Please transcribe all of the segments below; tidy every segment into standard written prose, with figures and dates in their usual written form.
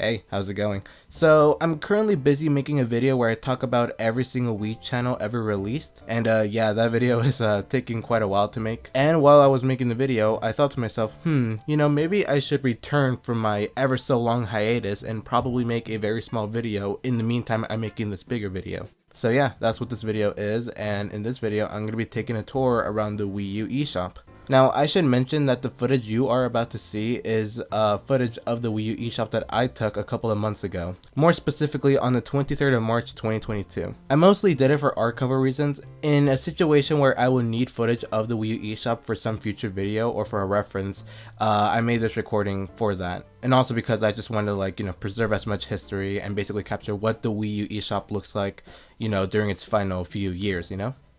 Hey, how's it going? So, I'm currently busy making a video where I talk about every single Wii channel ever released. And yeah, that video is taking quite a while to make. And while I was making the video, I thought to myself, maybe I should return from my ever so long hiatus and probably make a very small video in the meantime I'm making this bigger video. So yeah, that's what this video is, and in this video I'm going to be taking a tour around the Wii U eShop. Now, I should mention that the footage you are about to see is footage of the Wii U eShop that I took a couple of months ago. More specifically on the 23rd of March 2022. I mostly did it for art cover reasons. In a situation where I will need footage of the Wii U eShop for some future video or for a reference, I made this recording for that. And also because I just wanted to preserve as much history and basically capture what the Wii U eShop looks like, during its final few years,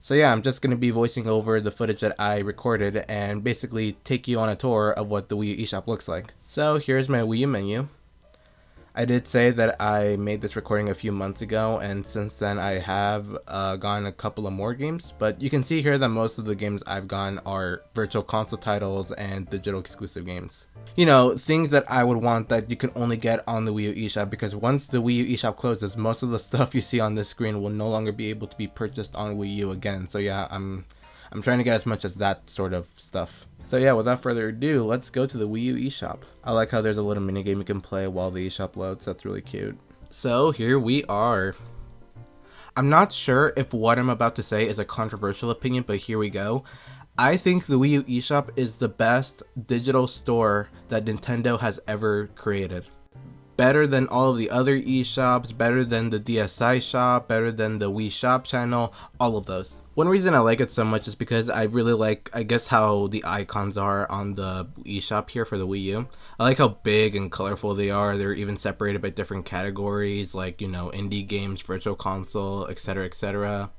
So yeah, I'm just going to be voicing over the footage that I recorded and basically take you on a tour of what the Wii U eShop looks like. So here's my Wii U menu. I did say that I made this recording a few months ago, and since then I have gone a couple of more games, but you can see here that most of the games I've gone are virtual console titles and digital exclusive games. Things that I would want that you can only get on the Wii U eShop, because once the Wii U eShop closes, most of the stuff you see on this screen will no longer be able to be purchased on Wii U again. So yeah, I'm trying to get as much as that sort of stuff. So yeah, without further ado, let's go to the Wii U eShop. I like how there's a little minigame you can play while the eShop loads. That's really cute. So here we are. I'm not sure if what I'm about to say is a controversial opinion, but here we go. I think the Wii U eShop is the best digital store that Nintendo has ever created. Better than all of the other eShops, better than the DSi shop, better than the Wii Shop channel, all of those. One reason I like it so much is because I really like, I guess, how the icons are on the eShop here for the Wii U. I like how big and colorful they are. They're even separated by different categories like, indie games, virtual console, etc, etc.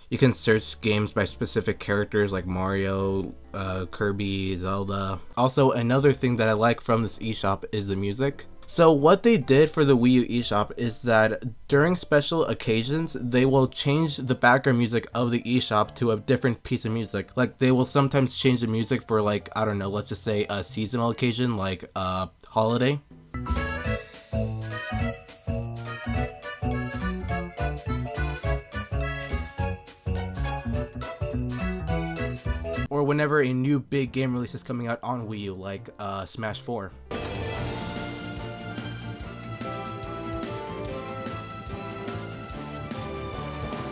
You can search games by specific characters like Mario, Kirby, Zelda. Also, another thing that I like from this eShop is the music. So what they did for the Wii U eShop is that during special occasions, they will change the background music of the eShop to a different piece of music. Like, they will sometimes change the music for, like, I don't know, let's just say a seasonal occasion, like holiday. Or whenever a new big game release is coming out on Wii U, like Smash 4.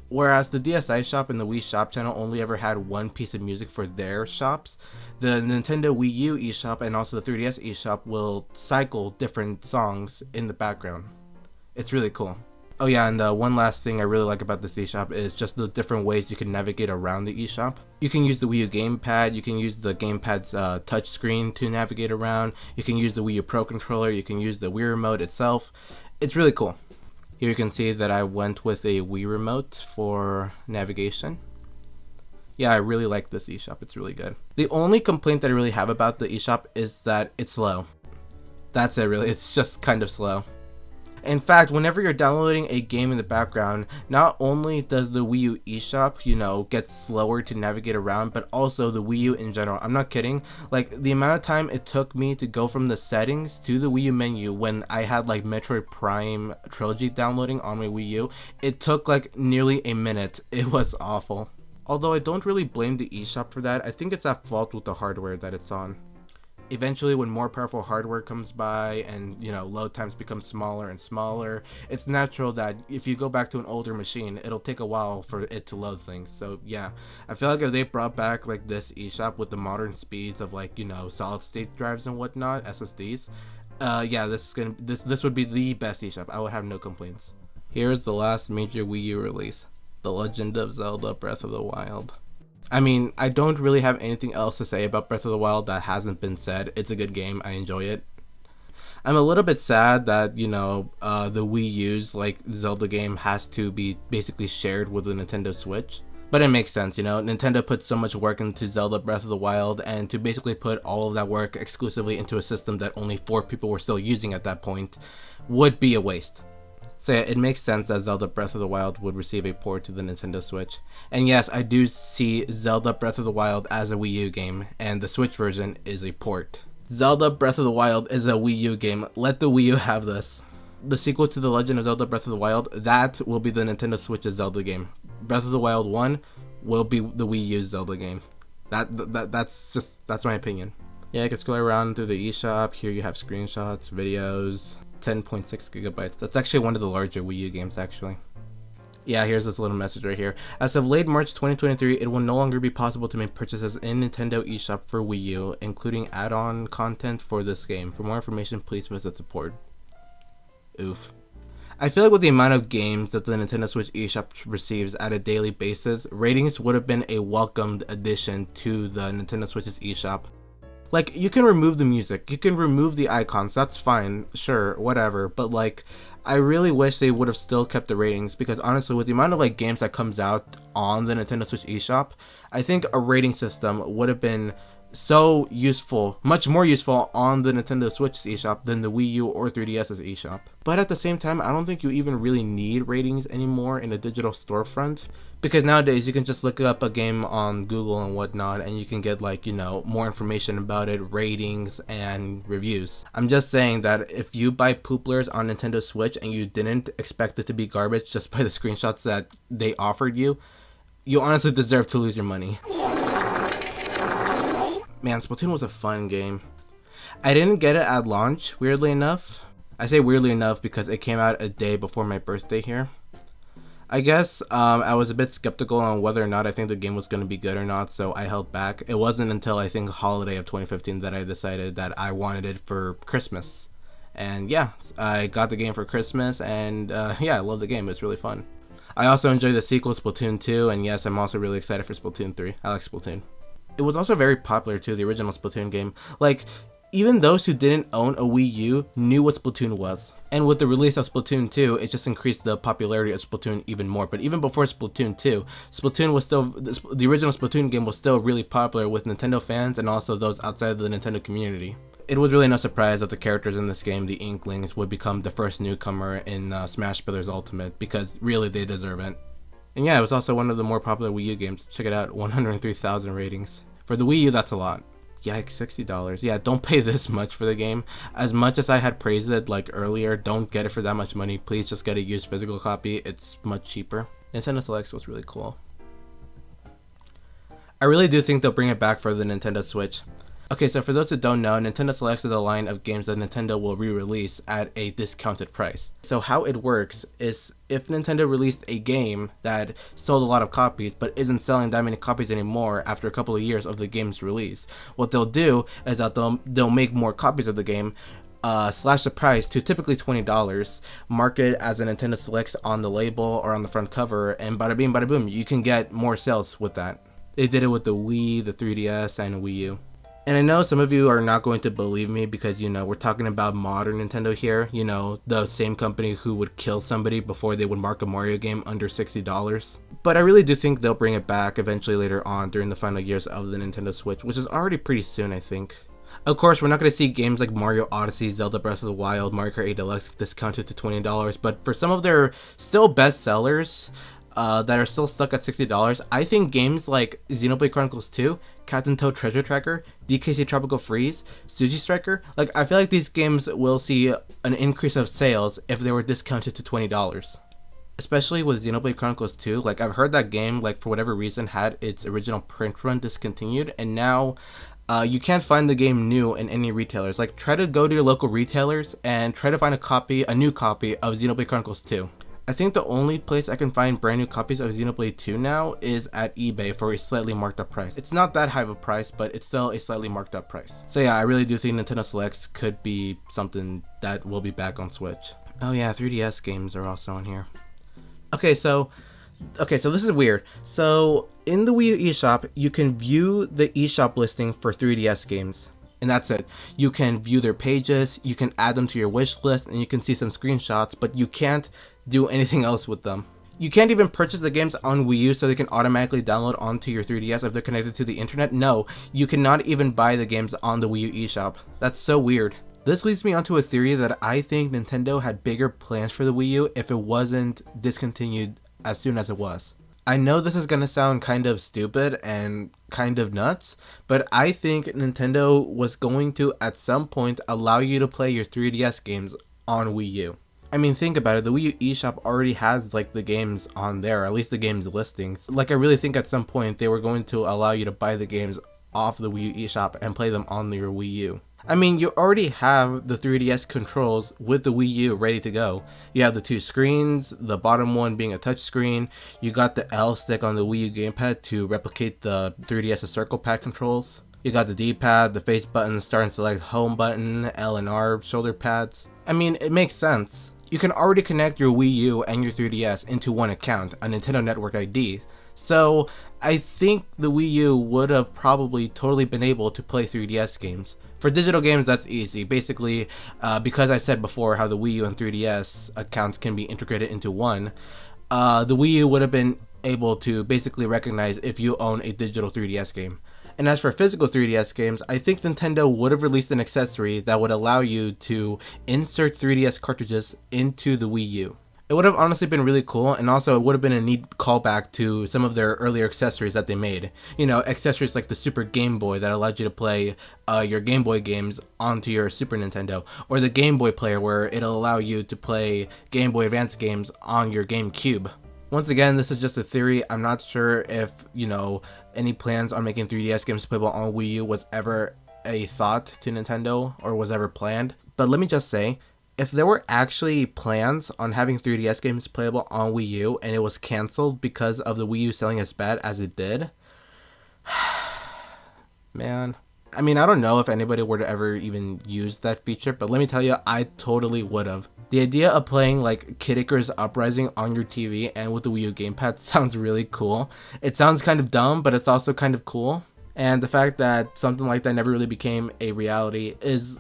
Whereas the DSi shop and the Wii Shop channel only ever had one piece of music for their shops, the Nintendo Wii U eShop and also the 3DS eShop will cycle different songs in the background. It's really cool. Oh yeah, and one last thing I really like about this eShop is just the different ways you can navigate around the eShop. You can use the Wii U gamepad, you can use the gamepad's touchscreen to navigate around, you can use the Wii U Pro Controller, you can use the Wii Remote itself. It's really cool. Here you can see that I went with a Wii Remote for navigation. Yeah, I really like this eShop, it's really good. The only complaint that I really have about the eShop is that it's slow. That's it really, it's just kind of slow. In fact, whenever you're downloading a game in the background, not only does the Wii U eShop, get slower to navigate around, but also the Wii U in general. I'm not kidding. Like, the amount of time it took me to go from the settings to the Wii U menu when I had like Metroid Prime Trilogy downloading on my Wii U, it took like nearly a minute. It was awful. Although I don't really blame the eShop for that. I think it's at fault with the hardware that it's on. Eventually, when more powerful hardware comes by and load times become smaller and smaller, it's natural that if you go back to an older machine, it'll take a while for it to load things. So yeah, I feel like if they brought back like this eShop with the modern speeds of like solid state drives and whatnot, SSDs, yeah, this would be the best eShop. I would have no complaints. Here's the last major Wii U release, The Legend of Zelda: Breath of the Wild. I mean, I don't really have anything else to say about Breath of the Wild that hasn't been said. It's a good game. I enjoy it. I'm a little bit sad that, the Wii U's like Zelda game has to be basically shared with the Nintendo Switch. But it makes sense, Nintendo put so much work into Zelda Breath of the Wild, and to basically put all of that work exclusively into a system that only 4 people were still using at that point would be a waste. So yeah, it makes sense that Zelda Breath of the Wild would receive a port to the Nintendo Switch. And yes, I do see Zelda Breath of the Wild as a Wii U game, and the Switch version is a port. Zelda Breath of the Wild is a Wii U game. Let the Wii U have this. the sequel to The Legend of Zelda Breath of the Wild, that will be the Nintendo Switch's Zelda game. Breath of the Wild 1 will be the Wii U's Zelda game. That's my opinion. Yeah, I can scroll around through the eShop. Here you have screenshots, videos, 10.6 gigabytes. That's actually one of the larger Wii U games, actually. Yeah, here's this little message right here. As of late March 2023, it will no longer be possible to make purchases in Nintendo eShop for Wii U, including add-on content for this game. For more information, please visit support. Oof. I feel like with the amount of games that the Nintendo Switch eShop receives at a daily basis, ratings would have been a welcomed addition to the Nintendo Switch's eShop. Like, you can remove the music, you can remove the icons, that's fine, sure, whatever, but like, I really wish they would have still kept the ratings, because honestly, with the amount of like games that comes out on the Nintendo Switch eShop, I think a rating system would have been so useful, much more useful on the Nintendo Switch's eShop than the Wii U or 3DS's eShop. But at the same time, I don't think you even really need ratings anymore in a digital storefront, because nowadays you can just look up a game on Google and whatnot and you can get like, you know, more information about it, ratings and reviews. I'm just saying that if you buy Pooplers on Nintendo Switch and you didn't expect it to be garbage just by the screenshots that they offered you, you honestly deserve to lose your money. Man, Splatoon was a fun game. I didn't get it at launch, weirdly enough. I say weirdly enough because it came out a day before my birthday here. I guess I was a bit skeptical on whether or not I think the game was going to be good or not, so I held back. It wasn't until I think holiday of 2015 that I decided that I wanted it for Christmas. And yeah, I got the game for Christmas, and yeah, I love the game. It's really fun. I also enjoyed the sequel, Splatoon 2, and yes, I'm also really excited for Splatoon 3. I like Splatoon. It was also very popular too, the original Splatoon game. Like, even those who didn't own a Wii U knew what Splatoon was. And with the release of Splatoon 2, it just increased the popularity of Splatoon even more. But even before Splatoon 2, Splatoon was still, the original Splatoon game was still really popular with Nintendo fans and also those outside of the Nintendo community. It was really no surprise that the characters in this game, the Inklings, would become the first newcomer in Smash Bros. Ultimate, because really they deserve it. And yeah, it was also one of the more popular Wii U games. Check it out, 103,000 ratings. For the Wii U, that's a lot. Yikes, $60. Yeah, don't pay this much for the game. As much as I had praised it like earlier, don't get it for that much money. Please just get a used physical copy. It's much cheaper. Nintendo Selects was really cool. I really do think they'll bring it back for the Nintendo Switch. Okay, so for those who don't know, Nintendo Selects is a line of games that Nintendo will re-release at a discounted price. So how it works is if Nintendo released a game that sold a lot of copies but isn't selling that many copies anymore after a couple of years of the game's release, what they'll do is that they'll make more copies of the game, slash the price to typically $20, mark it as a Nintendo Selects on the label or on the front cover, and bada bing bada boom, you can get more sales with that. They did it with the Wii, the 3DS, and Wii U. And I know some of you are not going to believe me because, you know, we're talking about modern Nintendo here. You know, the same company who would kill somebody before they would mark a Mario game under $60. But I really do think they'll bring it back eventually later on during the final years of the Nintendo Switch, which is already pretty soon, I think. Of course, we're not going to see games like Mario Odyssey, Zelda Breath of the Wild, Mario Kart 8 Deluxe discounted to $20, but for some of their still best sellers, that are still stuck at $60, I think games like Xenoblade Chronicles 2, Captain Toad Treasure Tracker, DKC Tropical Freeze, Sushi Striker, like I feel like these games will see an increase of sales if they were discounted to $20. Especially with Xenoblade Chronicles 2, like I've heard that game, like for whatever reason, had its original print run discontinued, and now you can't find the game new in any retailers. Like try to go to your local retailers and try to find a new copy of Xenoblade Chronicles 2. I think the only place I can find brand new copies of Xenoblade 2 now is at eBay for a slightly marked up price. It's not that high of a price, but it's still a slightly marked up price. So yeah, I really do think Nintendo Selects could be something that will be back on Switch. Oh yeah, 3DS games are also on here. Okay, so this is weird. So in the Wii U eShop, you can view the eShop listing for 3DS games. And that's it. You can view their pages, you can add them to your wish list, and you can see some screenshots, but you can't do anything else with them. You can't even purchase the games on Wii U so they can automatically download onto your 3DS if they're connected to the internet. No, you cannot even buy the games on the Wii U eShop. That's so weird. This leads me onto a theory that I think Nintendo had bigger plans for the Wii U if it wasn't discontinued as soon as it was. I know this is gonna sound kind of stupid and kind of nuts, but I think Nintendo was going to at some point allow you to play your 3DS games on Wii U. I mean, think about it, the Wii U eShop already has like the games on there, or at least the games listings. Like, I really think at some point they were going to allow you to buy the games off the Wii U eShop and play them on your Wii U. I mean, you already have the 3DS controls with the Wii U ready to go. You have the two screens, the bottom one being a touch screen. You got the L stick on the Wii U gamepad to replicate the 3DS circle pad controls. You got the D-pad, the face button, start and select home button, L and R shoulder pads. I mean, it makes sense. You can already connect your Wii U and your 3DS into one account, a Nintendo Network ID. So I think the Wii U would have probably totally been able to play 3DS games. For digital games, that's easy. Basically, because I said before how the Wii U and 3DS accounts can be integrated into one, the Wii U would have been able to basically recognize if you own a digital 3DS game. And as for physical 3DS games, I think Nintendo would have released an accessory that would allow you to insert 3DS cartridges into the Wii U. It would have honestly been really cool, and also it would have been a neat callback to some of their earlier accessories that they made. You know, accessories like the Super Game Boy that allowed you to play your Game Boy games onto your Super Nintendo, or the Game Boy Player where it'll allow you to play Game Boy Advance games on your GameCube. Once again, this is just a theory. I'm not sure if, you know, any plans on making 3DS games playable on Wii U was ever a thought to Nintendo or was ever planned. But let me just say, if there were actually plans on having 3DS games playable on Wii U and it was cancelled because of the Wii U selling as bad as it did, man. I mean, I don't know if anybody were to ever even use that feature, but let me tell you, I totally would have. The idea of playing like Kid Icarus Uprising on your TV and with the Wii U gamepad sounds really cool. It sounds kind of dumb, but it's also kind of cool. And the fact that something like that never really became a reality is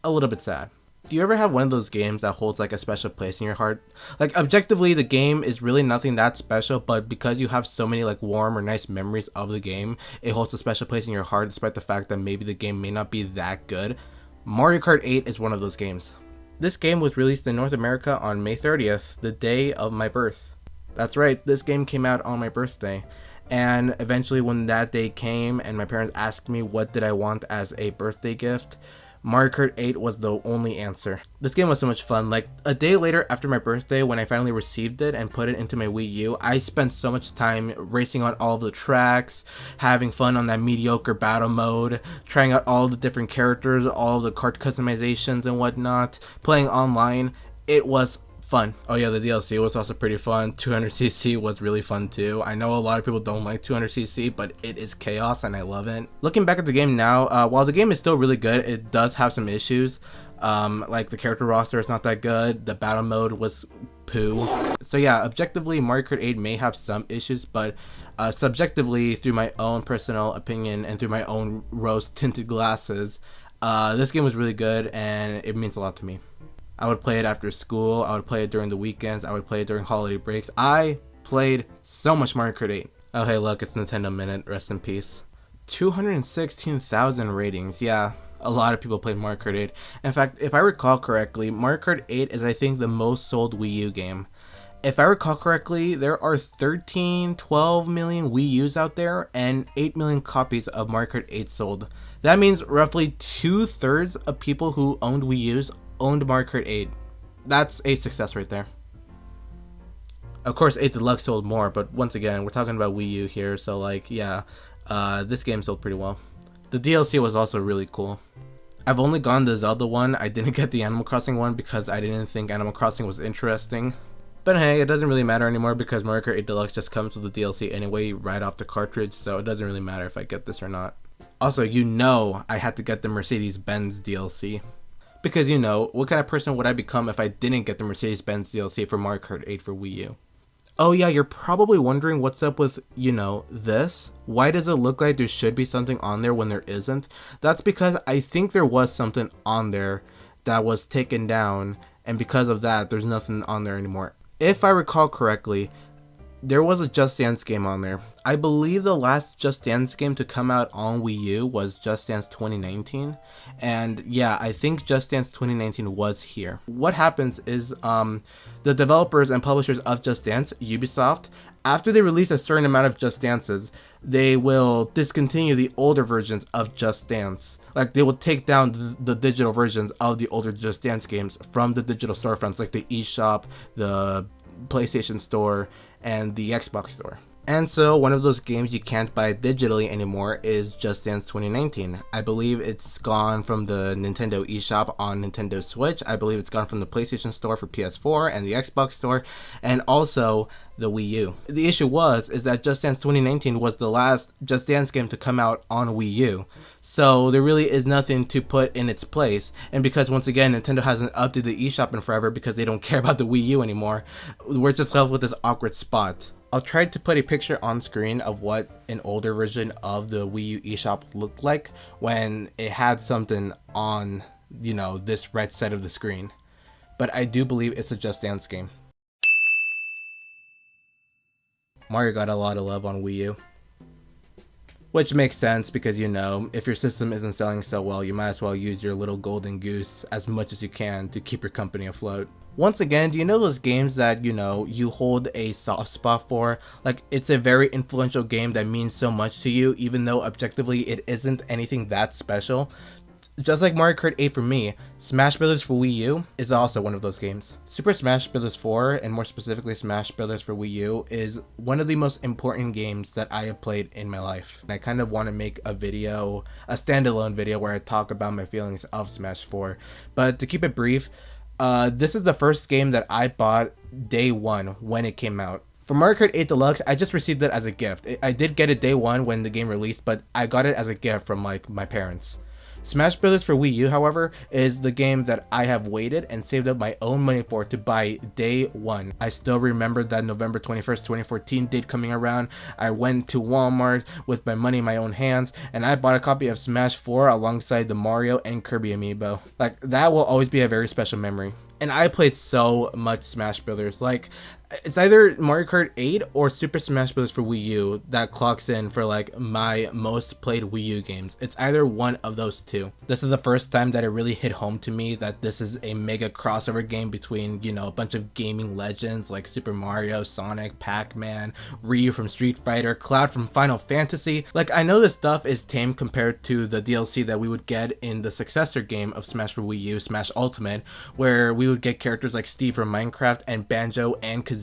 a little bit sad. Do you ever have one of those games that holds like a special place in your heart? Like, objectively, the game is really nothing that special, but because you have so many like warm or nice memories of the game, it holds a special place in your heart despite the fact that maybe the game may not be that good. Mario Kart 8 is one of those games. This game was released in North America on May 30th, the day of my birth. That's right, this game came out on my birthday. And eventually when that day came and my parents asked me what did I want as a birthday gift, Mario Kart 8 was the only answer. This game was so much fun. Like, a day later after my birthday, when I finally received it and put it into my Wii U, I spent so much time racing on all of the tracks, having fun on that mediocre battle mode, trying out all the different characters, all the kart customizations and whatnot, playing online. It was fun. Oh yeah, the DLC was also pretty fun. 200cc was really fun too. I know a lot of people don't like 200cc, but it is chaos and I love it. Looking back at the game now, while the game is still really good, it does have some issues. Like the character roster is not that good. The battle mode was poo. So yeah, objectively Mario Kart 8 may have some issues, but subjectively, through my own personal opinion and through my own rose tinted glasses, this game was really good and it means a lot to me. I would play it after school, I would play it during the weekends, I would play it during holiday breaks. I played so much Mario Kart 8. Oh hey look, it's Nintendo Minute, rest in peace. 216,000 ratings, yeah, a lot of people played Mario Kart 8. In fact, if I recall correctly, Mario Kart 8 is I think the most sold Wii U game. If I recall correctly, there are 12 million Wii U's out there and 8 million copies of Mario Kart 8 sold. That means roughly 2/3 of people who owned Wii U's owned Mario Kart 8. That's a success right there. Of course 8 Deluxe sold more, but once again we're talking about Wii U here, so like yeah, this game sold pretty well. The DLC was also really cool. I've only gone the Zelda one. I didn't get the Animal Crossing one because I didn't think Animal Crossing was interesting. But hey, it doesn't really matter anymore because Mario Kart 8 Deluxe just comes with the DLC anyway right off the cartridge, so it doesn't really matter if I get this or not. Also, you know I had to get the Mercedes-Benz DLC. Because, you know, what kind of person would I become if I didn't get the Mercedes-Benz DLC for Mario Kart 8 for Wii U? Oh yeah, you're probably wondering what's up with, you know, this. Why does it look like there should be something on there when there isn't? That's because I think there was something on there that was taken down, and because of that, there's nothing on there anymore. If I recall correctly, there was a Just Dance game on there. I believe the last Just Dance game to come out on Wii U was Just Dance 2019. And yeah, I think Just Dance 2019 was here. What happens is the developers and publishers of Just Dance, Ubisoft, after they release a certain amount of Just Dances, they will discontinue the older versions of Just Dance. Like they would take down the digital versions of the older Just Dance games from the digital storefronts like the eShop, the PlayStation Store, and the Xbox Store. And so one of those games you can't buy digitally anymore is Just Dance 2019. I believe it's gone from the Nintendo eShop on Nintendo Switch. I believe it's gone from the PlayStation Store for PS4 and the Xbox Store, and also the Wii U. The issue is that Just Dance 2019 was the last Just Dance game to come out on Wii U. So there really is nothing to put in its place. And because once again, Nintendo hasn't updated the eShop in forever because they don't care about the Wii U anymore, we're just left with this awkward spot. I'll try to put a picture on screen of what an older version of the Wii U eShop looked like when it had something on, you know, this right side of the screen. But I do believe it's a Just Dance game. Mario got a lot of love on Wii U. Which makes sense because, you know, if your system isn't selling so well, you might as well use your little golden goose as much as you can to keep your company afloat. Once again, do you know those games that, you know, you hold a soft spot for? Like, it's a very influential game that means so much to you, even though objectively it isn't anything that special. Just like Mario Kart 8 for me, Smash Bros. For Wii U is also one of those games. Super Smash Bros. 4, and more specifically Smash Bros. For Wii U, is one of the most important games that I have played in my life. And I kind of want to make a video, a standalone video, where I talk about my feelings of Smash 4. But to keep it brief, this is the first game that I bought day one when it came out. For Mario Kart 8 Deluxe, I just received it as a gift. I did get it day one when the game released, but I got it as a gift from like my parents. Smash Bros. For Wii U, however, is the game that I have waited and saved up my own money for to buy day one. I still remember that November 21st, 2014 date coming around. I went to Walmart with my money in my own hands, and I bought a copy of Smash 4 alongside the Mario and Kirby amiibo. Like, that will always be a very special memory. And I played so much Smash Brothers. Like, it's either Mario Kart 8 or Super Smash Bros. For Wii U that clocks in for like my most played Wii U games. It's either one of those two. This is the first time that it really hit home to me that this is a mega crossover game between, you know, a bunch of gaming legends like Super Mario, Sonic, Pac-Man, Ryu from Street Fighter, Cloud from Final Fantasy. Like, I know this stuff is tame compared to the DLC that we would get in the successor game of Smash for Wii U, Smash Ultimate, where we would get characters like Steve from Minecraft and Banjo and Kazooie.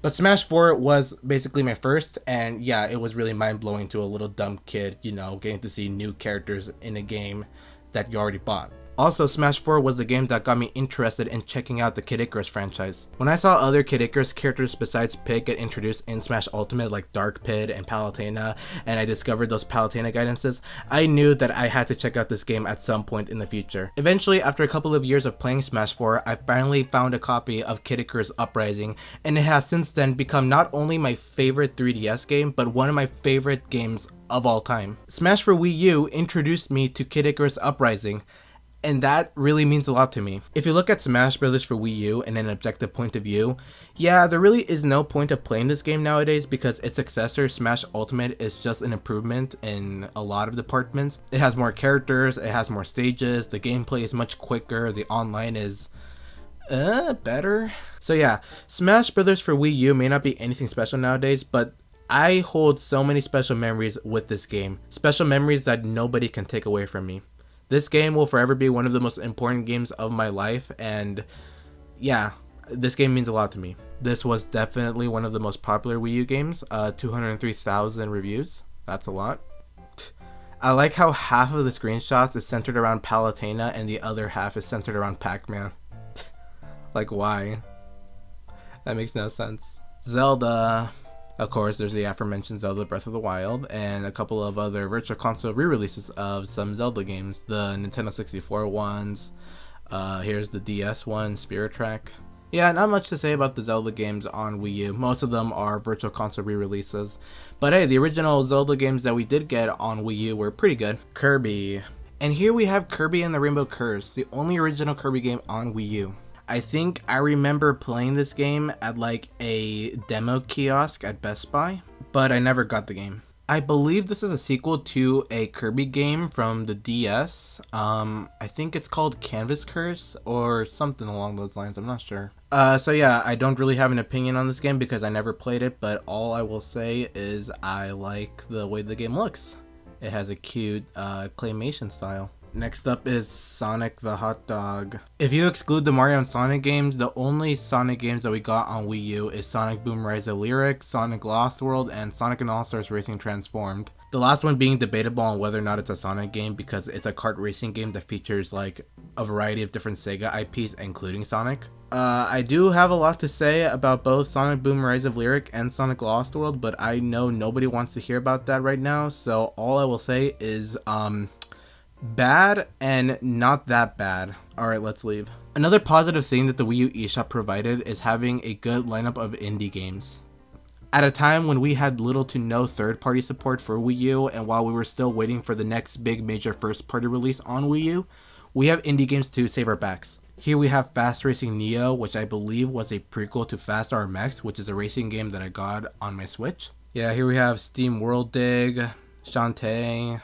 But Smash 4 was basically my first, and yeah, it was really mind-blowing to a little dumb kid, you know, getting to see new characters in a game that you already bought. Also, Smash 4 was the game that got me interested in checking out the Kid Icarus franchise. When I saw other Kid Icarus characters besides Pit get introduced in Smash Ultimate like Dark Pit and Palutena, and I discovered those Palutena guidances, I knew that I had to check out this game at some point in the future. Eventually, after a couple of years of playing Smash 4, I finally found a copy of Kid Icarus Uprising, and it has since then become not only my favorite 3DS game, but one of my favorite games of all time. Smash for Wii U introduced me to Kid Icarus Uprising, and that really means a lot to me. If you look at Smash Bros. For Wii U in an objective point of view, yeah, there really is no point of playing this game nowadays because its successor, Smash Ultimate, is just an improvement in a lot of departments. It has more characters, it has more stages, the gameplay is much quicker, the online is better. So yeah, Smash Bros. For Wii U may not be anything special nowadays, but I hold so many special memories with this game. Special memories that nobody can take away from me. This game will forever be one of the most important games of my life, and yeah, this game means a lot to me. This was definitely one of the most popular Wii U games, 203,000 reviews. That's a lot. I like how half of the screenshots is centered around Palutena and the other half is centered around Pac-Man. Like, why? That makes no sense. Zelda. Of course, there's the aforementioned Zelda Breath of the Wild and a couple of other Virtual Console re-releases of some Zelda games. The Nintendo 64 ones, here's the DS one, Spirit Track. Yeah, not much to say about the Zelda games on Wii U. Most of them are Virtual Console re-releases. But hey, the original Zelda games that we did get on Wii U were pretty good. Kirby. And here we have Kirby and the Rainbow Curse, the only original Kirby game on Wii U. I think I remember playing this game at like a demo kiosk at Best Buy, but I never got the game. I believe this is a sequel to a Kirby game from the DS. I think it's called Canvas Curse or something along those lines, I'm not sure. So yeah, I don't really have an opinion on this game because I never played it, but all I will say is I like the way the game looks. It has a cute claymation style. Next up is Sonic the Hot Dog. If you exclude the Mario and Sonic games, the only Sonic games that we got on Wii U is Sonic Boom Rise of Lyric, Sonic Lost World, and Sonic and All-Stars Racing Transformed. The last one being debatable on whether or not it's a Sonic game because it's a kart racing game that features like a variety of different Sega IPs including Sonic. I do have a lot to say about both Sonic Boom Rise of Lyric and Sonic Lost World, but I know nobody wants to hear about that right now, so all I will say is bad and not that bad. Alright, let's leave. Another positive thing that the Wii U eShop provided is having a good lineup of indie games. At a time when we had little to no third-party support for Wii U, and while we were still waiting for the next big major first-party release on Wii U, we have indie games to save our backs. Here we have Fast Racing Neo, which I believe was a prequel to Fast RMX, which is a racing game that I got on my Switch. Yeah, here we have Steam World Dig, Shantae.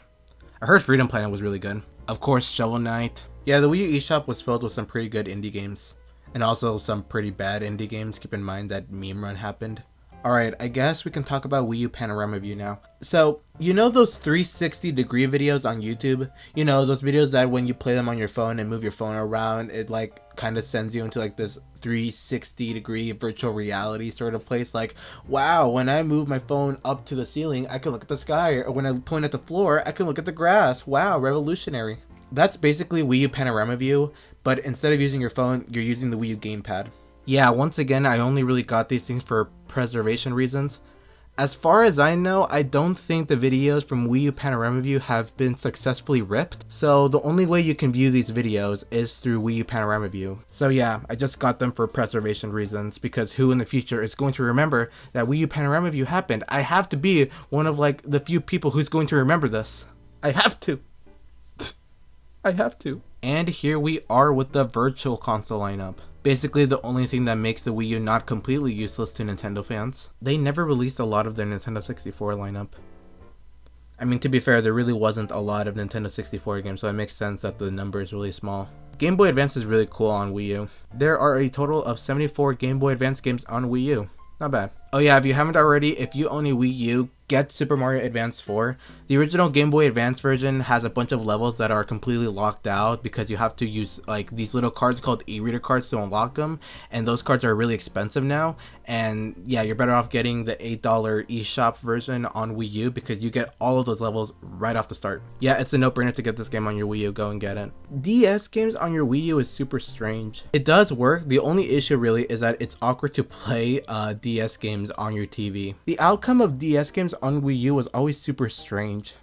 I heard Freedom Planet was really good. Of course, Shovel Knight. Yeah, the Wii U eShop was filled with some pretty good indie games. And also some pretty bad indie games. Keep in mind that Meme Run happened. Alright, I guess we can talk about Wii U Panorama View now. So, you know those 360 degree videos on YouTube? You know, those videos that when you play them on your phone and move your phone around, it like kind of sends you into like this 360 degree virtual reality sort of place. Like, wow, when I move my phone up to the ceiling, I can look at the sky. Or when I point at the floor, I can look at the grass. Wow, revolutionary. That's basically Wii U Panorama View, but instead of using your phone, you're using the Wii U gamepad. Yeah, once again, I only really got these things for preservation reasons. As far as I know, I don't think the videos from Wii U Panorama View have been successfully ripped, so the only way you can view these videos is through Wii U Panorama View. So yeah, I just got them for preservation reasons, because who in the future is going to remember that Wii U Panorama View happened? I have to be one of like the few people who's going to remember this. I have to. I have to. And here we are with the Virtual Console lineup. Basically the only thing that makes the Wii U not completely useless to Nintendo fans. They never released a lot of their Nintendo 64 lineup. I mean, to be fair, there really wasn't a lot of Nintendo 64 games, so it makes sense that the number is really small. Game Boy Advance is really cool on Wii U. There are a total of 74 Game Boy Advance games on Wii U. Not bad. Oh yeah, if you haven't already, if you own a Wii U, get Super Mario Advance 4. The original Game Boy Advance version has a bunch of levels that are completely locked out because you have to use like these little cards called e-reader cards to unlock them, and those cards are really expensive now. And yeah, you're better off getting the $8 eShop version on Wii U because you get all of those levels right off the start. Yeah, it's a no-brainer to get this game on your Wii U. Go and get it. DS games on your Wii U is super strange. It does work. The only issue really is that it's awkward to play DS games on your TV. The outcome of DS games on Wii U was always super strange.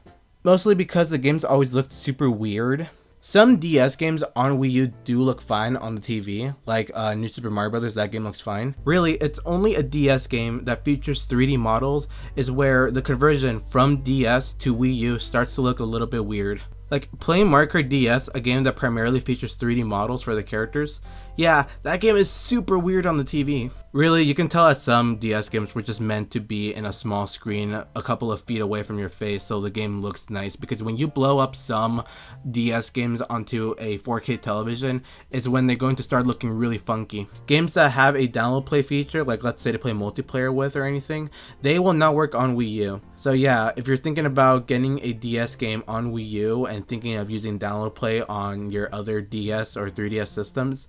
Mostly because the games always looked super weird. Some DS games on Wii U do look fine on the TV, like New Super Mario Bros. That game looks fine. Really, it's only a DS game that features 3D models is where the conversion from DS to Wii U starts to look a little bit weird. Like playing Mario Kart DS, a game that primarily features 3D models for the characters, yeah, that game is super weird on the TV. Really, you can tell that some DS games were just meant to be in a small screen a couple of feet away from your face so the game looks nice, because when you blow up some DS games onto a 4K television is when they're going to start looking really funky. Games that have a download play feature, like let's say to play multiplayer with or anything, they will not work on Wii U. So yeah, if you're thinking about getting a DS game on Wii U and thinking of using download play on your other DS or 3DS systems,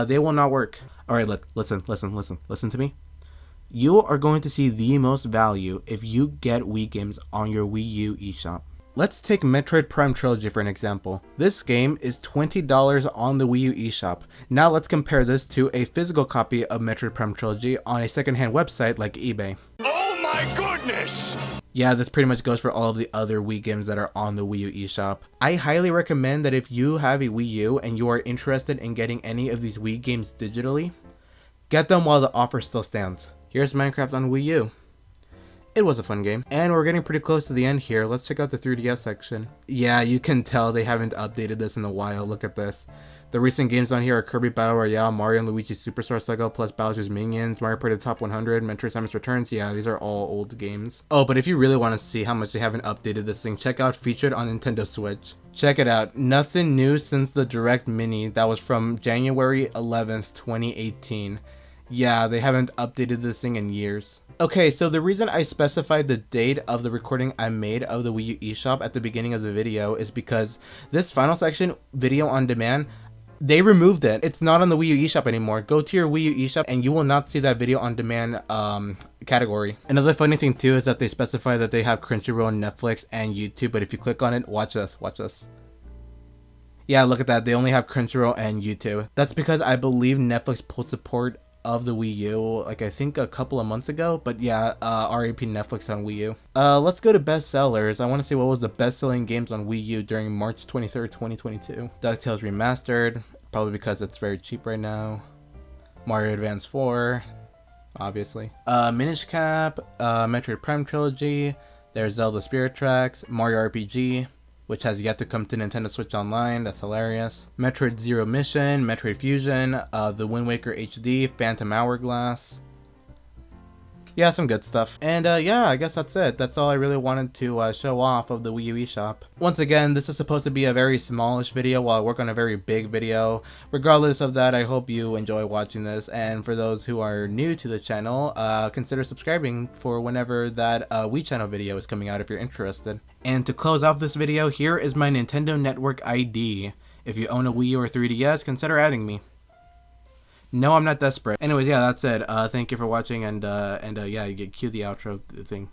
they will not work. Alright, look, listen to me. You are going to see the most value if you get Wii games on your Wii U eShop. Let's take Metroid Prime Trilogy for an example. This game is $20 on the Wii U eShop. Now let's compare this to a physical copy of Metroid Prime Trilogy on a secondhand website like eBay. Oh my goodness! Yeah, this pretty much goes for all of the other Wii games that are on the Wii U eShop. I highly recommend that if you have a Wii U and you are interested in getting any of these Wii games digitally, get them while the offer still stands. Here's Minecraft on Wii U. It was a fun game. And we're getting pretty close to the end here. Let's check out the 3DS section. Yeah, you can tell they haven't updated this in a while. Look at this. The recent games on here are Kirby Battle Royale, Mario and Luigi Superstar Saga, plus Bowser's Minions, Mario Party Top 100, Metroid Samus Returns. Yeah, these are all old games. Oh, but if you really want to see how much they haven't updated this thing, check out Featured on Nintendo Switch. Check it out. Nothing new since the Direct Mini that was from January 11th, 2018. Yeah, they haven't updated this thing in years. Okay, so the reason I specified the date of the recording I made of the Wii U eShop at the beginning of the video is because this final section, video on demand, they removed it. It's not on the Wii U eShop anymore. Go to your Wii U eShop and you will not see that video on demand category. Another funny thing too is that they specify that they have Crunchyroll, Netflix, and YouTube, but if you click on it, watch this, watch this. Yeah, look at that. They only have Crunchyroll and YouTube. That's because I believe Netflix pulled support of the Wii U, like I think a couple of months ago. But yeah, RAP Netflix on Wii U. Let's go to bestsellers. I want to see what was the best-selling games on Wii U during March 23rd, 2022. DuckTales Remastered, probably because it's very cheap right now. Mario Advance 4, obviously. Minish Cap, Metroid Prime Trilogy. There's Zelda Spirit Tracks, Mario RPG, which has yet to come to Nintendo Switch Online. That's hilarious. Metroid Zero Mission, Metroid Fusion, The Wind Waker HD, Phantom Hourglass. Yeah, some good stuff. And yeah, I guess that's it. That's all I really wanted to show off of the Wii U eShop. Once again, this is supposed to be a very smallish video while I work on a very big video. Regardless of that, I hope you enjoy watching this. And for those who are new to the channel, consider subscribing for whenever that Wii Channel video is coming out if you're interested. And to close off this video, here is my Nintendo Network ID. If you own a Wii U or 3DS, consider adding me. No, I'm not desperate. Anyways, yeah, that's it. Thank you for watching, and yeah, you get cue the outro thing.